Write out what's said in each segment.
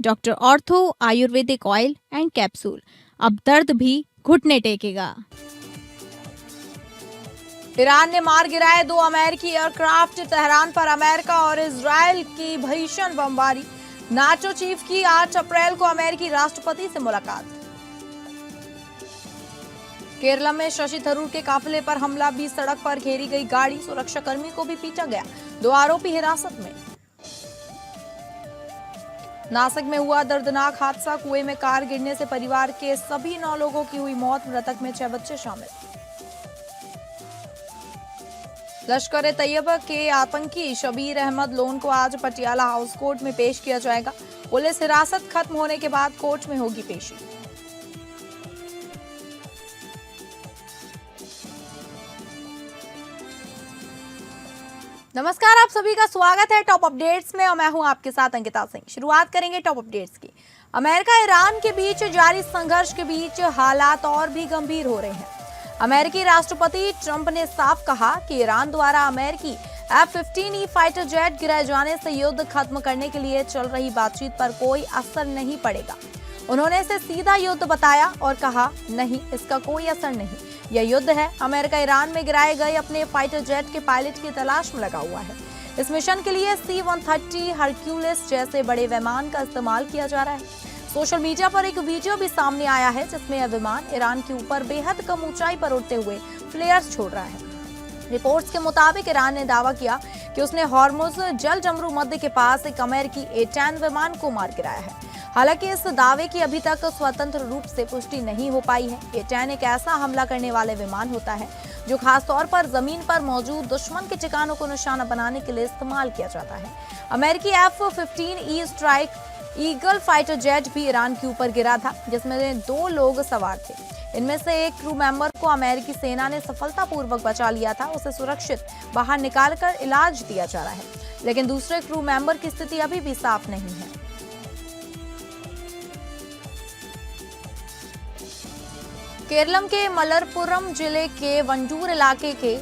Doctor ortho Ayurvedic oil and capsule, अब दर्द भी घुटने टेकेगा। ईरान ने मार गिराए 2 अमेरिकी एयरक्राफ्ट। तेहरान पर अमेरिका और इजरायल की भीषण बमबारी। नाटो चीफ की 8 अप्रैल को अमेरिकी राष्ट्रपति से मुलाकात। केरला में शशि थरूर के काफिले पर हमला, बीच सड़क पर घेरी गई गाड़ी, सुरक्षाकर्मी को भी पीटा गया, 2 आरोपी हिरासत में। नासिक में हुआ दर्दनाक हादसा, कुएं में कार गिरने से परिवार के सभी 9 लोगों की हुई मौत, मृतक में 6 बच्चे शामिल। लश्कर ए तैयबा के आतंकी शबीर अहमद लोन को आज पटियाला हाउस कोर्ट में पेश किया जाएगा। पुलिस हिरासत खत्म होने के बाद कोर्ट में होगी पेशी। नमस्कार, आप सभी का स्वागत है टॉप अपडेट्स में और मैं हूं आपके साथ अंकिता सिंह। शुरुआत करेंगे टॉप अपडेट्स की। अमेरिका ईरान के बीच जारी संघर्ष के बीच हालात और भी गंभीर हो रहे हैं। अमेरिकी राष्ट्रपति ट्रंप ने साफ कहा कि ईरान द्वारा अमेरिकी F-15E फाइटर जेट गिराए जाने से युद्ध खत्म करने के लिए चल रही बातचीत पर कोई असर नहीं पड़ेगा। उन्होंने इसे सीधा युद्ध बताया और कहा, नहीं, इसका कोई असर नहीं, यह युद्ध है। अमेरिका ईरान में गिराए गए अपने फाइटर जेट के पायलट की तलाश में लगा हुआ है। इस मिशन के लिए C-130 हरक्यूलिस जैसे बड़े विमान का इस्तेमाल किया जा रहा है। सोशल मीडिया पर एक वीडियो भी सामने आया है जिसमें यह विमान ईरान के ऊपर बेहद कम ऊंचाई पर उड़ते हुए फ्लेयर्स छोड़ रहा है। रिपोर्ट्स के मुताबिक ईरान ने दावा किया कि उसने हॉर्मुज जल जमरू मध्य के पास एक अमेरिकी A-10 विमान को मार गिराया है। हालांकि इस दावे की अभी तक स्वतंत्र रूप से पुष्टि नहीं हो पाई है। A-10 एक ऐसा हमला करने वाले विमान होता है जो खासतौर पर जमीन पर मौजूद दुश्मन के ठिकानों को निशाना बनाने के लिए इस्तेमाल किया जाता है। अमेरिकी F-15E strike eagle fighter jet भी ईरान के ऊपर गिरा था, जिसमें 2 लोग सवार थे। इनमें से एक क्रू मेंबर को अमेरिकी सेना ने सफलतापूर्वक बचा लिया था। उसे सुरक्षित बाहर निकालकर इलाज दिया जा रहा है, लेकिन दूसरे क्रू मेंबर की स्थिति अभी भी साफ नहीं है। केरलम के मलप्पुरम जिले के वंडूर इलाके के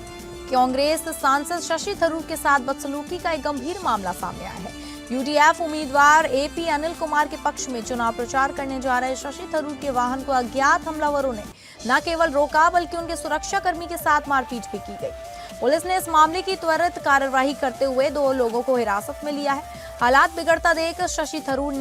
कांग्रेस सांसद शशि थरूर के साथ बदसलूकी का एक गंभीर मामला सामने आया है। UDF उम्मीदवार AP अनिल कुमार के पक्ष में चुनाव प्रचार करने जा रहे शशि थरूर के वाहन को अज्ञात हमलावरों ने न केवल रोका बल्कि उनके सुरक्षाकर्मी के साथ मारपीट भी की गई। पुलिस ने इस मामले की त्वरित कार्रवाई करते हुए 2 लोगों को हिरासत में लिया है। हालात बिगड़ता देख शशि थरूर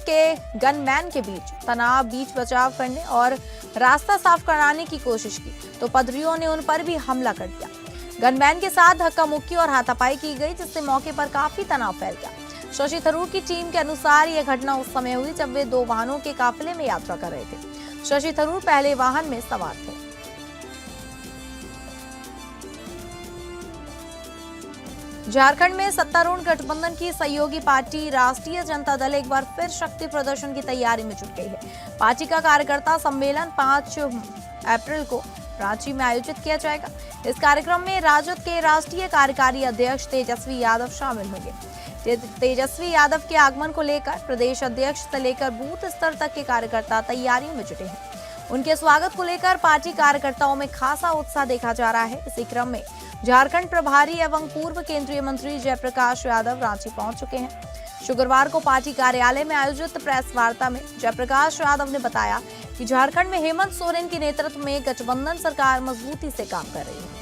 के गनमैन के बीच तनाव, बीच बचाव करने और रास्ता साफ कराने की कोशिश की तो पदरियों ने उन पर भी हमला कर दिया। गनमैन के साथ धक्का मुक्की और हाथापाई की गई, जिससे मौके पर काफी तनाव फैल गया। शशि थरूर की टीम के अनुसार यह घटना उस समय हुई जब वे 2 वाहनों के काफिले में यात्रा कर रहे थे। शशि थरूर पहले वाहन में सवार थे। झारखंड में सत्तारूढ़ गठबंधन की सहयोगी पार्टी राष्ट्रीय जनता दल एक बार फिर शक्ति प्रदर्शन की तैयारी में जुट गई है। पार्टी का कार्यकर्ता सम्मेलन 5 अप्रैल को रांची में आयोजित किया जाएगा। इस कार्यक्रम में राजद के राष्ट्रीय कार्यकारी अध्यक्ष तेजस्वी यादव शामिल होंगे। तेजस्वी यादव के आगमन को लेकर प्रदेश अध्यक्ष से लेकर बूथ स्तर तक के कार्यकर्ता तैयारियों में जुटे हैं। उनके स्वागत को लेकर पार्टी कार्यकर्ताओं में खासा उत्साह देखा जा रहा है। इसी क्रम में झारखंड प्रभारी एवं पूर्व केंद्रीय मंत्री जयप्रकाश यादव रांची पहुंच चुके हैं। शुक्रवार को पार्टी कार्यालय में आयोजित प्रेस वार्ता में जयप्रकाश यादव ने बताया कि झारखंड में हेमंत सोरेन के नेतृत्व में गठबंधन सरकार मजबूती से काम कर रही है।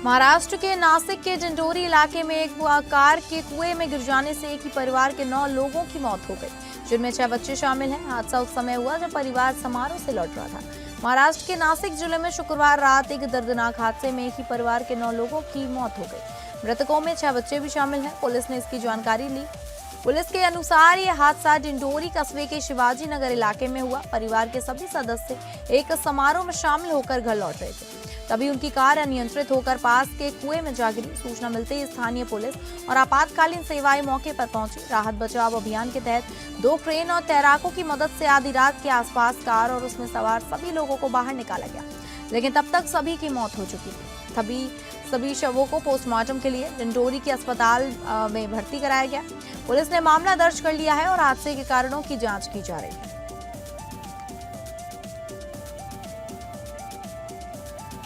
महाराष्ट्र के नासिक के डिंडोरी इलाके में एक कार के कुएं में गिर जाने से एक ही परिवार के 9 लोगों की मौत हो गई, जिनमें 6 बच्चे शामिल हैं। हादसा उस समय हुआ जब परिवार समारोह से लौट रहा था। महाराष्ट्र के नासिक जिले में शुक्रवार रात एक दर्दनाक हादसे में एक ही परिवार के 9 लोगों की मौत हो गई। मृतकों में 6 बच्चे भी शामिल हैं। पुलिस ने इसकी जानकारी ली। पुलिस के अनुसार यह हादसा डिंडोरी कस्बे के शिवाजी नगर इलाके में हुआ। परिवार के सभी सदस्य एक समारोह में शामिल होकर घर लौट रहे थे, तभी उनकी कार अनियंत्रित होकर पास के कुएं में जा गिरी। सूचना मिलते ही स्थानीय पुलिस और आपातकालीन सेवाएं मौके पर पहुंची। राहत बचाव अभियान के तहत 2 क्रेन और तैराकों की मदद से आधी रात के आसपास कार और उसमें सवार सभी लोगों को बाहर निकाला गया, लेकिन तब तक सभी की मौत हो चुकी थी। तभी सभी शवों को पोस्टमार्टम के लिए डिंडोरी के अस्पताल में भर्ती कराया गया। पुलिस ने मामला दर्ज कर लिया है और हादसे के कारणों की जांच की जा रही है।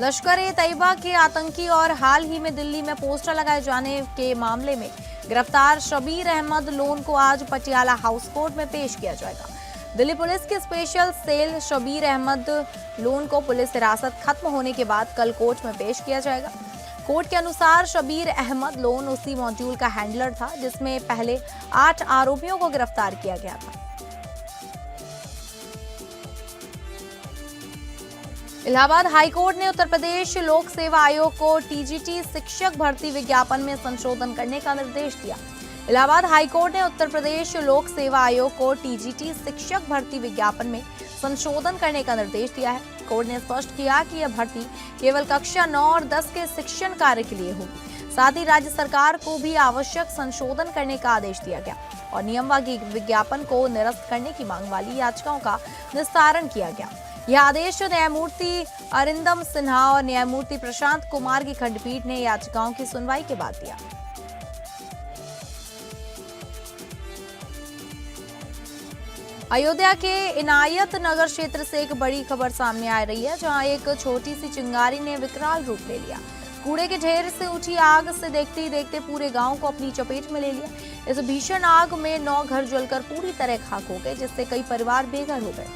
लश्कर-ए-तैयबा के आतंकी और हाल ही में दिल्ली में पोस्टर लगाए जाने के मामले में गिरफ्तार शबीर अहमद लोन को आज पटियाला हाउस कोर्ट में पेश किया जाएगा। दिल्ली पुलिस की स्पेशल सेल शबीर अहमद लोन को पुलिस हिरासत खत्म होने के बाद कल कोर्ट में पेश किया जाएगा। कोर्ट के अनुसार शबीर अहमद लोन उसी मॉड्यूल का हैंडलर था जिसमें पहले 8 आरोपियों को गिरफ्तार किया गया था। इलाहाबाद हाईकोर्ट ने उत्तर प्रदेश लोक सेवा आयोग को टीजीटी शिक्षक भर्ती विज्ञापन में संशोधन करने का निर्देश दिया। इलाहाबाद हाईकोर्ट ने उत्तर प्रदेश लोक सेवा आयोग को टीजीटी शिक्षक भर्ती विज्ञापन में संशोधन करने का निर्देश दिया है। कोर्ट ने स्पष्ट किया कि यह भर्ती केवल कक्षा 9 और 10 के शिक्षण कार्य के लिए होगी। साथ ही राज्य सरकार को भी आवश्यक संशोधन करने का आदेश दिया गया और नियम व विज्ञापन को निरस्त करने की मांग वाली याचिकाओं का निस्तारण किया गया। यह आदेश न्यायमूर्ति अरिंदम सिन्हा और न्यायमूर्ति प्रशांत कुमार की खंडपीठ ने याचिकाओं की सुनवाई के बाद दिया। अयोध्या के इनायत नगर क्षेत्र से एक बड़ी खबर सामने आ रही है, जहां एक छोटी सी चिंगारी ने विकराल रूप ले लिया। कूड़े के ढेर से उठी आग से देखते ही देखते पूरे गांव को अपनी चपेट में ले लिया। इस भीषण आग में 9 घर जलकर पूरी तरह खाक हो गए, जिससे कई परिवार बेघर हो गए।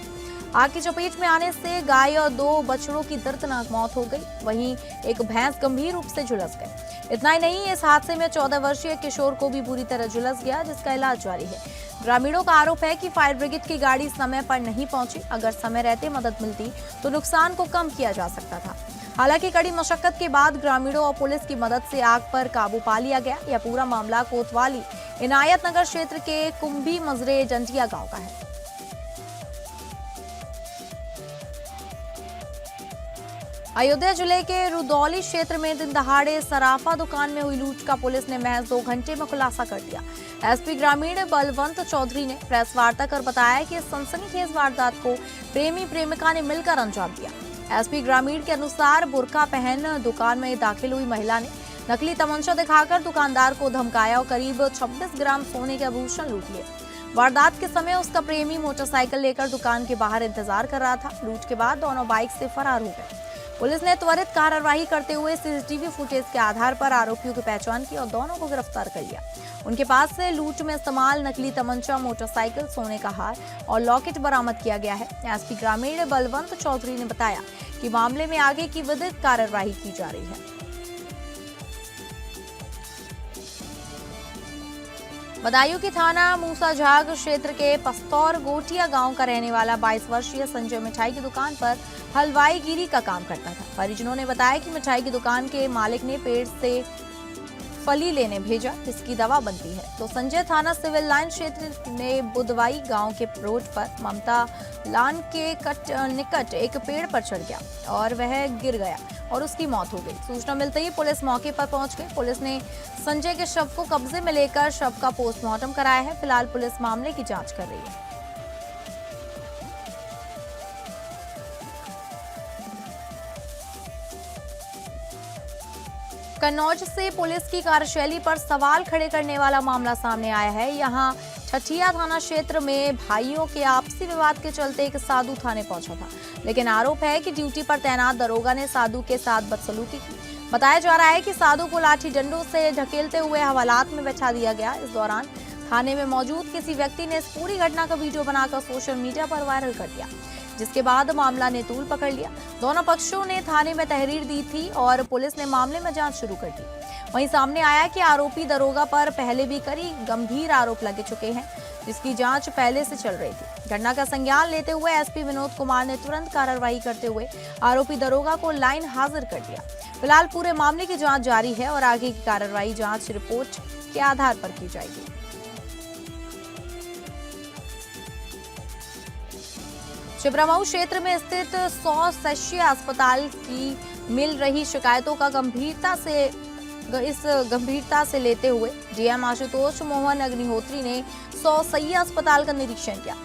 आग की चपेट में आने से गाय और 2 बछड़ों की दर्दनाक मौत हो गई। वहीं एक भैंस गंभीर रूप से झुलस गई। इतना ही नहीं, इस हादसे में 14 वर्षीय किशोर को भी बुरी तरह झुलस गया, जिसका इलाज जारी है। ग्रामीणों का आरोप है कि फायर ब्रिगेड की गाड़ी समय पर नहीं पहुंची। अगर समय रहते मदद मिलती तो नुकसान को कम किया जा सकता था। हालांकि कड़ी मशक्कत के बाद ग्रामीणों और पुलिस की मदद से आग पर काबू पा लिया गया। यह पूरा मामला कोतवाली इनायत नगर क्षेत्र के कुंभी मजरे जंजिया गाँव का है। अयोध्या जिले के रुदौली क्षेत्र में दिन दहाड़े सराफा दुकान में हुई लूट का पुलिस ने महज 2 घंटे में खुलासा कर दिया। एसपी ग्रामीण बलवंत चौधरी ने प्रेस वार्ता कर बताया कि इस सनसनीखेज वारदात को प्रेमी प्रेमिका ने मिलकर अंजाम दिया। एसपी ग्रामीण के अनुसार बुर्का पहन दुकान में दाखिल हुई महिला ने नकली तमंचा दिखाकर दुकानदार को धमकाया और करीब 26 ग्राम सोने के आभूषण लूट लिए। वारदात के समय उसका प्रेमी मोटरसाइकिल लेकर दुकान के बाहर इंतजार कर रहा था। लूट के बाद दोनों बाइक से फरार हो गए। पुलिस ने त्वरित कार्रवाई करते हुए सीसीटीवी फुटेज के आधार पर आरोपियों की पहचान की और दोनों को गिरफ्तार कर लिया। उनके पास से लूट में इस्तेमाल नकली तमंचा, मोटरसाइकिल, सोने का हार और लॉकेट बरामद किया गया है। एसपी ग्रामीण बलवंत चौधरी ने बताया कि मामले में आगे की विधिक कार्रवाई की जा रही है। बदायूं के थाना मूसाझाग क्षेत्र के पस्तौर गोटिया गांव का रहने वाला 22 वर्षीय संजय मिठाई की दुकान पर हलवाईगिरी का काम करता था। परिजनों ने बताया कि मिठाई की दुकान के मालिक ने पेड़ से फली लेने भेजा, जिसकी दवा बनती है। तो संजय थाना सिविल लाइन क्षेत्र में बुधवाई गांव के रोड पर ममता लान के निकट एक पेड़ पर चढ़ गया और वह गिर गया और उसकी मौत हो गई। सूचना मिलते ही पुलिस मौके पर पहुंच गई। पुलिस ने संजय के शव को कब्जे में लेकर शव का पोस्टमार्टम कराया है। फिलहाल पुलिस मामले की जांच कर रही है। कन्नौज से पुलिस की कार्यशैली पर सवाल खड़े करने वाला मामला सामने आया है। यहां छठिया थाना क्षेत्र में भाइयों के आपसी विवाद के चलते एक साधु थाने पहुंचा था, लेकिन आरोप है कि ड्यूटी पर तैनात दरोगा ने साधु के साथ बदसलूकी की। बताया जा रहा है कि साधु को लाठी डंडों से ढकेलते हुए हवालात में बैठा दिया गया। इस दौरान थाने में मौजूद किसी व्यक्ति ने इस पूरी घटना का वीडियो बनाकर सोशल मीडिया पर वायरल कर दिया, जिसके बाद मामला ने तूल पकड़ लिया। दोनों पक्षों ने थाने में तहरीर दी थी और पुलिस ने मामले में जांच शुरू कर दी। वहीं सामने आया कि आरोपी दरोगा पर पहले भी कई गंभीर आरोप लगे चुके हैं, जिसकी जांच पहले से चल रही थी। घटना का संज्ञान लेते हुए एसपी विनोद कुमार ने तुरंत कार्रवाई करते हुए आरोपी दरोगा को लाइन हाजिर कर दिया। फिलहाल पूरे मामले की जांच जारी है और आगे की कार्रवाई जांच रिपोर्ट के आधार पर की जाएगी। छिबरामऊ क्षेत्र में स्थित 100 शैय्या अस्पताल की मिल रही शिकायतों का गंभीरता से लेते हुए डीएम आशुतोष मोहन अग्निहोत्री ने 100 शैय्या अस्पताल का निरीक्षण किया,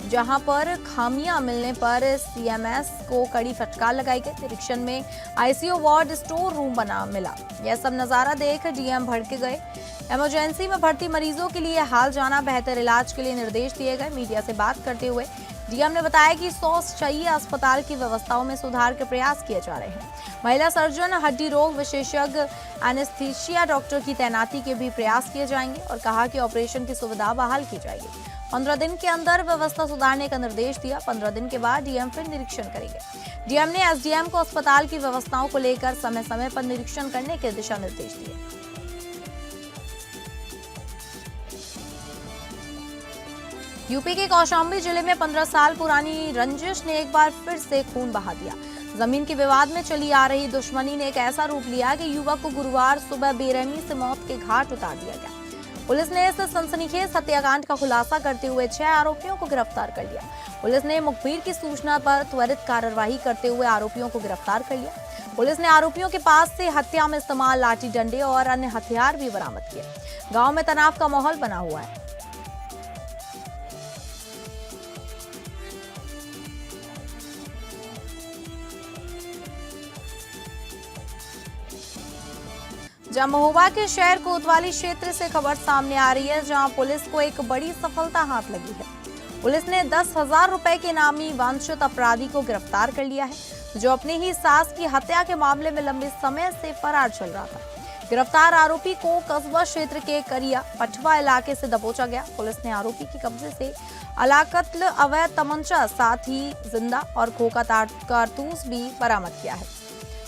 जहां पर खामियां मिलने पर सीएमएस को कड़ी फटकार लगाई गई। निरीक्षण में आईसीयू वार्ड, स्टोर रूम बना मिला। यह सब नजारा देख डीएम भड़के गए। इमरजेंसी में भर्ती मरीजों के लिए हाल जाना, बेहतर इलाज के लिए निर्देश दिए गए। मीडिया से बात करते हुए डीएम ने बताया कि 100 शैय्या अस्पताल की व्यवस्थाओं में सुधार के प्रयास किए जा रहे हैं। महिला सर्जन, हड्डी रोग विशेषज्ञ, एनेस्थीसिया डॉक्टर की तैनाती के भी प्रयास किए जाएंगे और कहा कि ऑपरेशन की सुविधा बहाल की जाएगी। 15 दिन के अंदर व्यवस्था सुधारने का निर्देश दिया। 15 दिन के बाद डीएम फिर निरीक्षण करेंगे। डीएम ने एसडीएम को अस्पताल की व्यवस्थाओं को लेकर समय समय पर निरीक्षण करने के दिशा निर्देश दिए। यूपी के कौशाम्बी जिले में 15 साल पुरानी रंजिश ने एक बार फिर से खून बहा दिया। जमीन के विवाद में चली आ रही दुश्मनी ने एक ऐसा रूप लिया कि युवक को गुरुवार सुबह बेरहमी से मौत के घाट उतार दिया गया। पुलिस ने इस सनसनीखेज हत्याकांड का खुलासा करते हुए 6 आरोपियों को गिरफ्तार कर लिया। पुलिस ने मुखबिर की सूचना पर त्वरित कार्यवाही करते हुए आरोपियों को गिरफ्तार कर लिया। पुलिस ने आरोपियों के पास से हत्या में इस्तेमाल लाठी डंडे और अन्य हथियार भी बरामद किए। गांव में तनाव का माहौल बना हुआ है। जहां महोबा के शहर कोतवाली क्षेत्र से खबर सामने आ रही है, जहां पुलिस को एक बड़ी सफलता हाथ लगी है। पुलिस ने 10,000 रुपए के इनामी वांछित अपराधी को गिरफ्तार कर लिया है, जो अपनी ही सास की हत्या के मामले में लंबे समय से फरार चल रहा था। गिरफ्तार आरोपी को कस्बा क्षेत्र के करिया पठवा इलाके से दबोचा गया। पुलिस ने आरोपी के कब्जे से अलाकत्ल, अवैध तमंचा, साथ ही जिंदा और खोखा कारतूस भी बरामद किया है।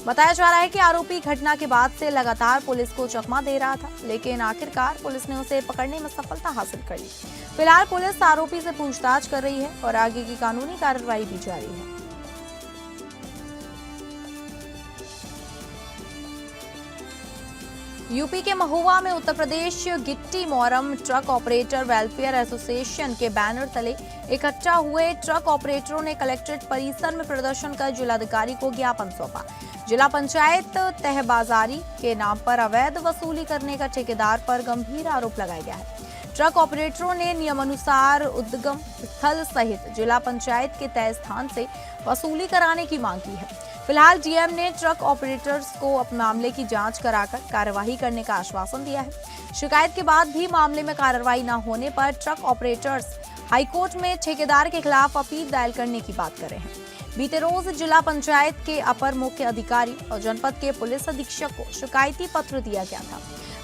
बताया जा रहा है कि आरोपी घटना के बाद से लगातार पुलिस को चकमा दे रहा था, लेकिन आखिरकार पुलिस ने उसे पकड़ने में सफलता हासिल कर ली। फिलहाल पुलिस आरोपी से पूछताछ कर रही है और आगे की कानूनी कार्रवाई भी जारी है। यूपी के महुआ में उत्तर प्रदेश गिट्टी मोरम ट्रक ऑपरेटर वेलफेयर एसोसिएशन के बैनर तले इकट्ठा हुए ट्रक ऑपरेटरों ने कलेक्ट्रेट परिसर में प्रदर्शन कर जिलाधिकारी को ज्ञापन सौंपा। जिला पंचायत तहबाजारी के नाम पर अवैध वसूली करने का ठेकेदार पर गंभीर आरोप लगाया गया है। ट्रक ऑपरेटरों ने नियमानुसार उद्गम स्थल सहित जिला पंचायत के तय स्थान से वसूली कराने की मांग की है। फिलहाल डीएम ने ट्रक ऑपरेटर्स को अपने मामले की जांच कराकर कार्यवाही करने का आश्वासन दिया है। शिकायत के बाद भी मामले में कार्रवाई न होने पर ट्रक ऑपरेटर्स हाईकोर्ट में ठेकेदार के खिलाफ अपील दायर करने की बात कर रहे हैं। बीते रोज जिला पंचायत के अपर मुख्य अधिकारी और जनपद के पुलिस अधीक्षक को शिकायती पत्र दिया गया था।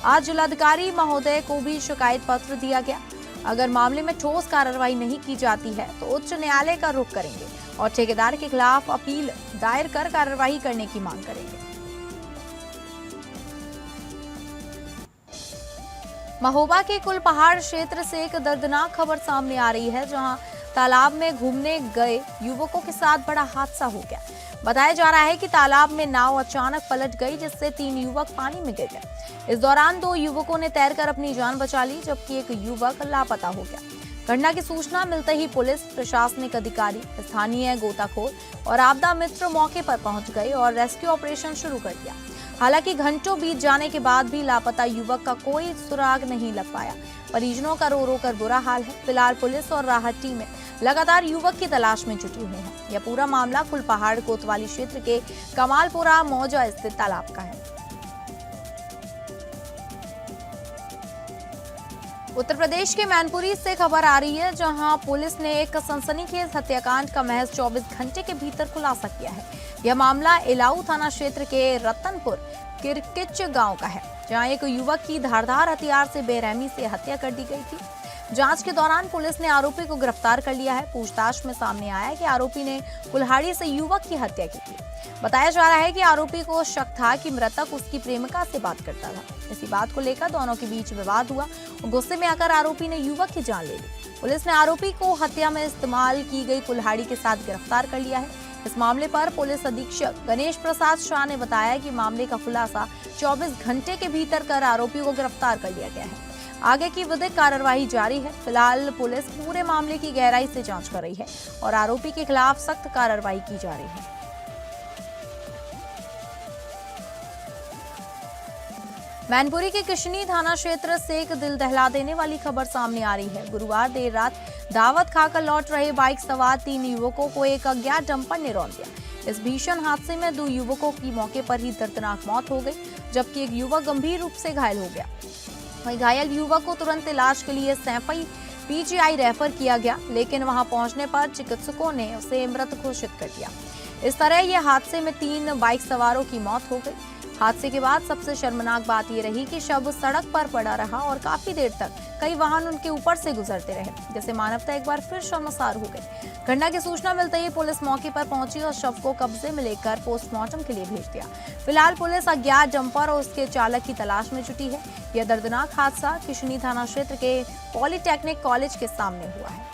आज जिलाधिकारी महोदय को भी शिकायत पत्र दिया गया। अगर मामले में ठोस कार्रवाई नहीं की जाती है तो उच्च न्यायालय का रुख करेंगे और ठेकेदार के खिलाफ अपील दायर कर कार्रवाई करने की मांग करेंगे। महोबा के कुलपहाड़ क्षेत्र से एक दर्दनाक खबर सामने आ रही है, जहां तालाब में घूमने गए युवकों के साथ बड़ा हादसा हो गया। बताया जा रहा है कि तालाब में नाव अचानक पलट गई, जिससे 3 युवक पानी में गिर गए। इस दौरान 2 युवकों ने तैरकर अपनी जान बचा ली, जबकि एक युवक लापता हो गया। घटना की सूचना मिलते ही पुलिस, प्रशासनिक अधिकारी, स्थानीय गोताखोर और आपदा मित्र मौके पर पहुंच गए और रेस्क्यू ऑपरेशन शुरू कर दिया। हालांकि घंटों बीत जाने के बाद भी लापता युवक का कोई सुराग नहीं लग पाया। परिजनों का रो रो कर बुरा हाल है। फिलहाल पुलिस और राहत टीमें लगातार युवक की तलाश में जुटी हुई हैं। यह पूरा मामला कुलपहाड़ कोतवाली क्षेत्र के कमालपुरा मौजा स्थित तालाब का है। उत्तर प्रदेश के मैनपुरी से खबर आ रही है, जहां पुलिस ने एक सनसनीखेज हत्याकांड का महज 24 घंटे के भीतर खुलासा किया है। यह मामला इलाऊ थाना क्षेत्र के रतनपुर किरकिच गांव का है, जहां एक युवक की धारदार हथियार से बेरहमी से हत्या कर दी गई थी। जांच के दौरान पुलिस ने आरोपी को गिरफ्तार कर लिया है। पूछताछ में सामने आया है कि आरोपी ने कुल्हाड़ी से युवक की हत्या की थी। बताया जा रहा है कि आरोपी को शक था कि मृतक उसकी प्रेमिका से बात करता था। इसी बात को लेकर दोनों के बीच विवाद हुआ। गुस्से में आकर आरोपी ने युवक की जान ले ली। पुलिस ने आरोपी को हत्या में इस्तेमाल की गई कुल्हाड़ी के साथ गिरफ्तार कर लिया है। इस मामले पर पुलिस अधीक्षक गणेश प्रसाद शाह ने बताया कि मामले का खुलासा 24 घंटे के भीतर कर आरोपी को गिरफ्तार कर लिया गया है। आगे की विधिक कार्रवाई जारी है। फिलहाल पुलिस पूरे मामले की गहराई से जांच कर रही है और आरोपी के खिलाफ सख्त कार्रवाई की जा रही है। मैनपुरी के किशनी थाना क्षेत्र से एक दिल दहला देने वाली खबर सामने आ रही है। गुरुवार देर रात दावत खाकर लौट रहे बाइक सवार 3 युवकों को एक अज्ञात डंपर ने रौंद दिया। इस भीषण हादसे में 2 युवकों की मौके पर ही दर्दनाक मौत हो गई, जबकि एक युवक गंभीर रूप से घायल हो गया। वहीं घायल युवक को तुरंत इलाज के लिए सैफई पीजीआई रेफर किया गया, लेकिन वहां पहुंचने पर चिकित्सकों ने उसे मृत घोषित कर दिया। इस तरह ये हादसे में 3 बाइक सवारों की मौत हो गई। हादसे के बाद सबसे शर्मनाक बात ये रही कि शव सड़क पर पड़ा रहा और काफी देर तक कई वाहन उनके ऊपर से गुजरते रहे, जिससे मानवता एक बार फिर शर्मसार हो गई। घटना की सूचना मिलते ही पुलिस मौके पर पहुंची और शव को कब्जे में लेकर पोस्टमार्टम के लिए भेज दिया। फिलहाल पुलिस अज्ञात डंपर और उसके चालक की तलाश में जुटी है। यह दर्दनाक हादसा किशनी थाना क्षेत्र के पॉलिटेक्निक कॉलेज के सामने हुआ है।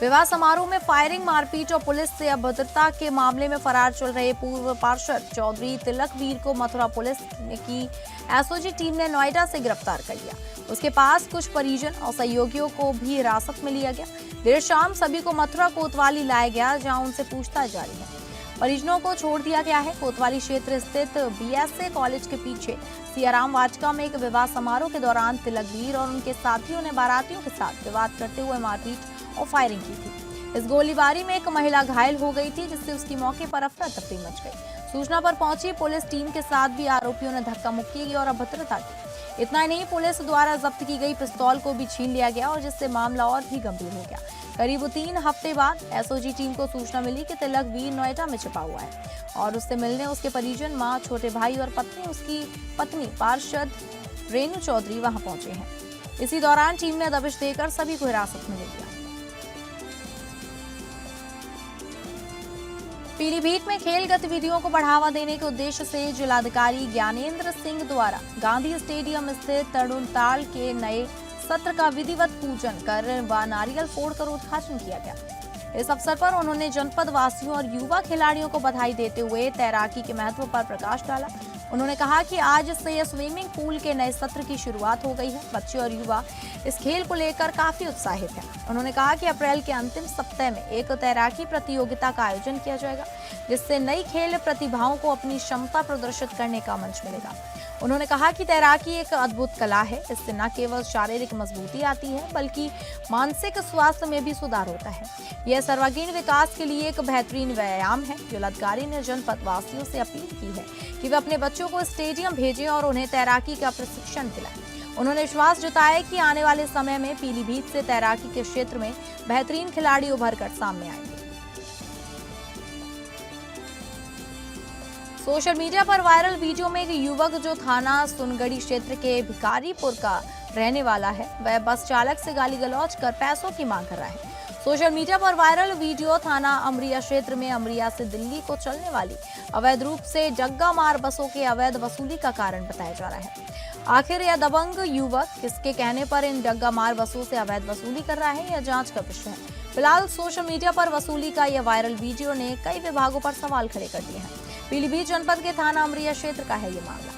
विवाह समारोह में फायरिंग, मारपीट और पुलिस से अभद्रता के मामले में फरार चल रहे पूर्व पार्षद चौधरी तिलकवीर को मथुरा पुलिस की एसओजी टीम ने नोएडा से गिरफ्तार कर लिया। उसके पास कुछ परिजन और सहयोगियों को भी हिरासत में लिया गया। देर शाम सभी को मथुरा कोतवाली लाया गया, जहां उनसे पूछताछ जारी है। परिजनों को छोड़ दिया गया है। कोतवाली क्षेत्र स्थित बीएसए कॉलेज के पीछे सियाराम वाटिका में एक विवाह समारोह के दौरान तिलकवीर और उनके साथियों ने बारातियों के साथ विवाद करते हुए मारपीट और फायरिंग की थी। इस गोलीबारी में एक महिला घायल हो गई थी, जिससे उसकी मौके पर अफरा तफरी मच गई। सूचना पर पहुंची पुलिस टीम के साथ भी आरोपियों ने धक्का मुक्की की और अभद्रता की। इतना ही नहीं, पुलिस द्वारा जब्त की गई पिस्तौल को भी छीन लिया गया और जिससे मामला और भी गंभीर हो गया। करीब 3 हफ्ते बाद एसओजी टीम को सूचना मिली कि तिलकवीर नोएडा में छिपा हुआ है और उससे मिलने उसके परिजन, मां, छोटे भाई और पत्नी, उसकी पत्नी पार्षद रेणु चौधरी वहां पहुंचे हैं। इसी दौरान टीम ने दबिश देकर सभी को हिरासत में ले लिया। पीलीभीत में खेल गतिविधियों को बढ़ावा देने के उद्देश्य से जिलाधिकारी ज्ञानेंद्र सिंह द्वारा गांधी स्टेडियम स्थित तरुण ताल के नए सत्र का विधिवत पूजन कर व नारियल फोड़कर उद्घाटन किया गया। इस अवसर पर उन्होंने जनपद वासियों और युवा खिलाड़ियों को बधाई देते हुए तैराकी के महत्व पर प्रकाश डाला। उन्होंने कहा कि आज से स्विमिंग पूल के नए सत्र की शुरुआत हो गई है। बच्चे और युवा इस खेल को लेकर काफी उत्साहित हैं। उन्होंने कहा कि अप्रैल के अंतिम सप्ताह में एक तैराकी प्रतियोगिता का आयोजन किया जाएगा, जिससे नई खेल प्रतिभाओं को अपनी क्षमता प्रदर्शित करने का मंच मिलेगा। उन्होंने कहा कि तैराकी एक अद्भुत कला है। इससे न केवल शारीरिक मजबूती आती है, बल्कि मानसिक स्वास्थ्य में भी सुधार होता है। यह सर्वांगीण विकास के लिए एक बेहतरीन व्यायाम है। जिलाधिकारी ने जनपद वासियों से अपील की है कि वे अपने बच्चों को स्टेडियम भेजें और उन्हें तैराकी का प्रशिक्षण दिलाएं। उन्होंने विश्वास जताया कि आने वाले समय में पीलीभीत से तैराकी के क्षेत्र में बेहतरीन खिलाड़ी उभर कर सामने आएंगे। सोशल मीडिया पर वायरल वीडियो में एक युवक जो थाना सुनगढ़ी क्षेत्र के भिखारीपुर का रहने वाला है, वह बस चालक से गाली गलौज कर पैसों की मांग कर रहा है। सोशल मीडिया पर वायरल वीडियो थाना अमरिया क्षेत्र में अमरिया से दिल्ली को चलने वाली अवैध रूप से जग्गा मार बसों के अवैध वसूली का कारण बताया जा रहा है। आखिर यह दबंग युवक किसके कहने पर इन जग्गा मार बसों से अवैध वसूली कर रहा है, यह जांच का विषय है। फिलहाल सोशल मीडिया पर वसूली का यह वायरल वीडियो ने कई विभागों पर सवाल खड़े कर दिए हैं। पीलीभीत जनपद के थाना अमरिया क्षेत्र का है ये मामला।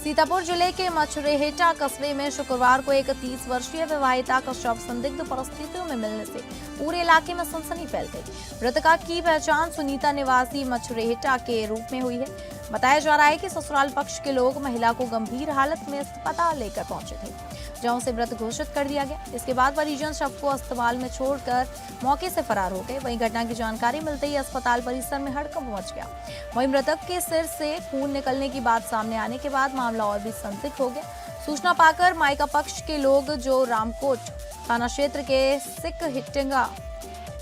सीतापुर जिले के मछरेहटा कस्बे में शुक्रवार को एक 30 वर्षीय विवाहिता का शव संदिग्ध परिस्थितियों में मिलने से पूरे इलाके में सनसनी फैल गई। मृतका की पहचान सुनीता निवासी मछरेहटा के रूप में हुई है। बताया जा रहा है कि ससुराल पक्ष के लोग महिला को गंभीर हालत में अस्पताल लेकर पहुंचे थे, जहां उसे मृत घोषित कर दिया गया। इसके बाद परिजन शव को अस्पताल में छोड़कर मौके से फरार हो गए। वहीं घटना की जानकारी मिलते ही अस्पताल परिसर में हड़कंप मच गया। वहीं मृतक के सिर से खून निकलने की बात सामने आने के बाद मामला और भी संदिग्ध हो गया। सूचना पाकर मायका पक्ष के लोग जो रामकोट थाना क्षेत्र के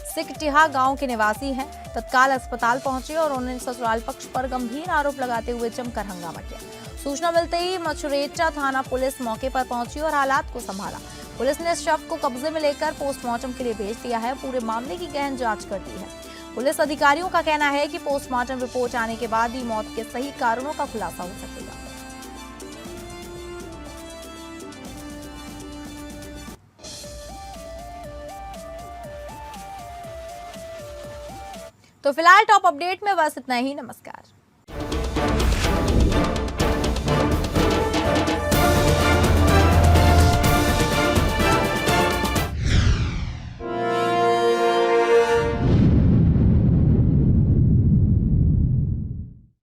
सिकटिहा गांव के निवासी हैं, तत्काल अस्पताल पहुंचे और उन्होंने ससुराल पक्ष पर गंभीर आरोप लगाते हुए जमकर हंगामा किया। सूचना मिलते ही मछरेटा थाना पुलिस मौके पर पहुंची और हालात को संभाला। पुलिस ने शव को कब्जे में लेकर पोस्टमार्टम के लिए भेज दिया है। पूरे मामले की गहन जांच कर दी है। पुलिस अधिकारियों का कहना है कि पोस्टमार्टम रिपोर्ट आने के बाद ही मौत के सही कारणों का खुलासा हो सकेगा। तो फिलहाल टॉप अपडेट में बस इतना ही। नमस्कार।